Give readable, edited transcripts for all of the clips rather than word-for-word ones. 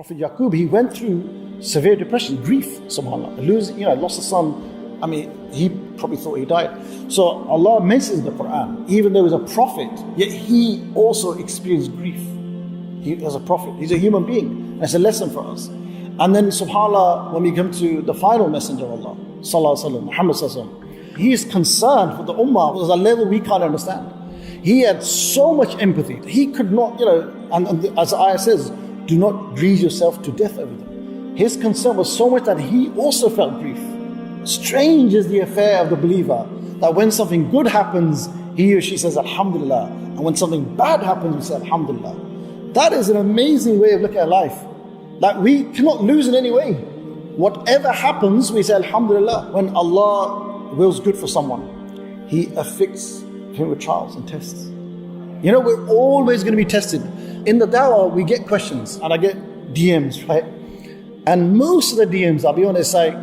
Prophet Yaqub, he went through severe depression, grief, subhanAllah. Losing, lost a son. I mean, he probably thought he died. So Allah mentions in the Quran, even though he was a prophet, yet he also experienced grief. He was a prophet. He's a human being. And it's a lesson for us. And then subhanAllah, when we come to the final messenger of Allah, sallallahu alaihi wasallam, Muhammad sallallahu alaihi wasallam, he is concerned for the ummah. There's a level we can't understand. He had so much empathy. He could not, and as the ayah says, do not grieve yourself to death over them. His concern was so much that he also felt grief. Strange is the affair of the believer, that when something good happens, he or she says Alhamdulillah, and when something bad happens, we say Alhamdulillah. That is an amazing way of looking at life. That we cannot lose in any way. Whatever happens, we say Alhamdulillah. When Allah wills good for someone, He afflicts him with trials and tests. We're always going to be tested. In the Dawah, we get questions, and I get DMs, right? And most of the DMs, I'll be honest, say,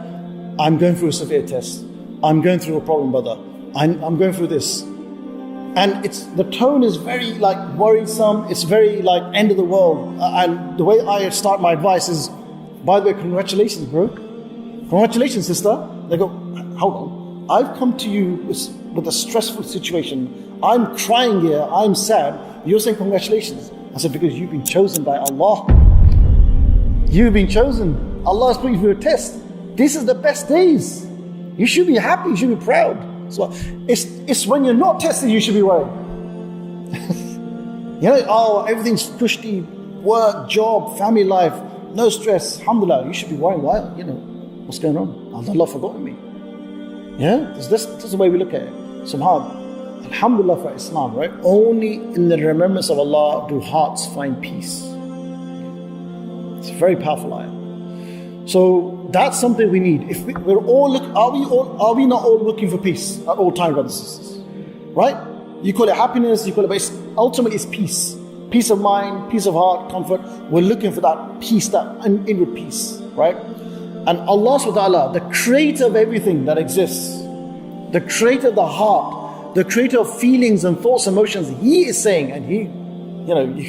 I'm going through a severe test. I'm going through a problem, brother. I'm going through this. And the tone is very worrisome. It's very end of the world. And the way I start my advice is, by the way, congratulations, bro. Congratulations, sister. They go, hold on. I've come to you with a stressful situation. I'm crying here. I'm sad. You're saying congratulations. I said, because you've been chosen by Allah. You've been chosen. Allah is putting you through a test. This is the best days. You should be happy. You should be proud. So it's when you're not tested, you should be worried. Everything's cushy, work, job, family life, no stress. Alhamdulillah, you should be worrying. Why? What's going on? Has Allah forgotten me? Yeah, that's the way we look at it. Subhanallah. Alhamdulillah for Islam, right? Only in the remembrance of Allah do hearts find peace. It's a very powerful ayah. So that's something we need. If are we not all looking for peace at all times, brothers and sisters? Right? You call it happiness, but ultimately it's peace. Peace of mind, peace of heart, comfort. We're looking for that peace, that inward peace, right? And Allah subhanahu wa ta'ala, the creator of everything that exists, the creator of the heart, the creator of feelings and thoughts and emotions, He is saying, and you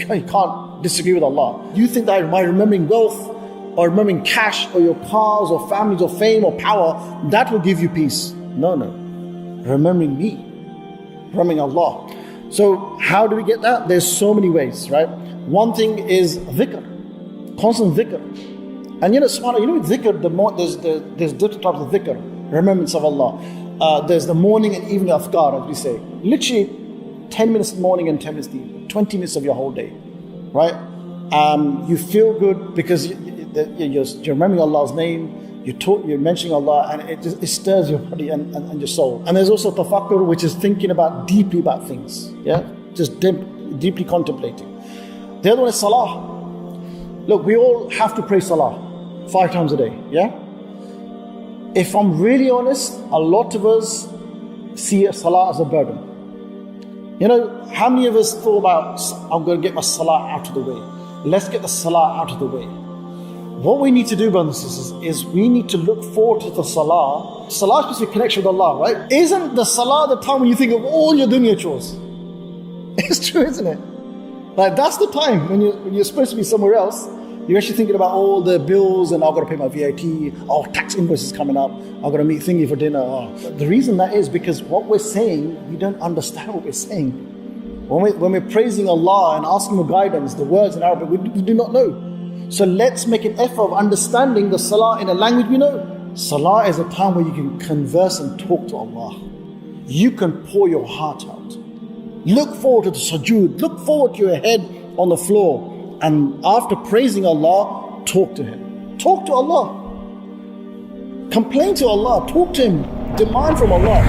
can't disagree with Allah. You think that by remembering wealth, or remembering cash, or your cars, or families, or fame, or power, that will give you peace. No. Remembering me. Remembering Allah. So how do we get that? There's so many ways, right? One thing is dhikr. Constant dhikr. And subhanAllah, with dhikr, there's different types of dhikr. Remembrance of Allah. There's the morning and evening afkar, as we say. Literally 10 minutes in the morning and 10 minutes in the evening. 20 minutes of your whole day. Right? You feel good because you're remembering Allah's name, you're mentioning Allah, and it stirs your body and your soul. And there's also tafakkur, which is thinking deeply about things. Yeah? Just deeply contemplating. The other one is salah. Look, we all have to pray salah 5 times a day. Yeah? If I'm really honest, a lot of us see salah as a burden. How many of us thought about, I'm going to get my salah out of the way. Let's get the salah out of the way. What we need to do, brothers and sisters, is we need to look forward to the salah. Salah is supposed to be a connection with Allah, right? Isn't the salah the time when you think of all your dunya chores? It's true, isn't it? That's the time when you're supposed to be somewhere else. You're actually thinking about all the bills, and I've got to pay my VAT, tax invoices coming up, I've got to meet thingy for dinner. The reason that is because what we're saying, we don't understand what we're saying. When we're praising Allah and asking for guidance, the words in Arabic, we do not know. So let's make an effort of understanding the salah in a language we know. Salah is a time where you can converse and talk to Allah. You can pour your heart out. Look forward to the sujood. Look forward to your head on the floor. And after praising Allah, talk to Him. Talk to Allah. Complain to Allah. Talk to Him. Demand from Allah.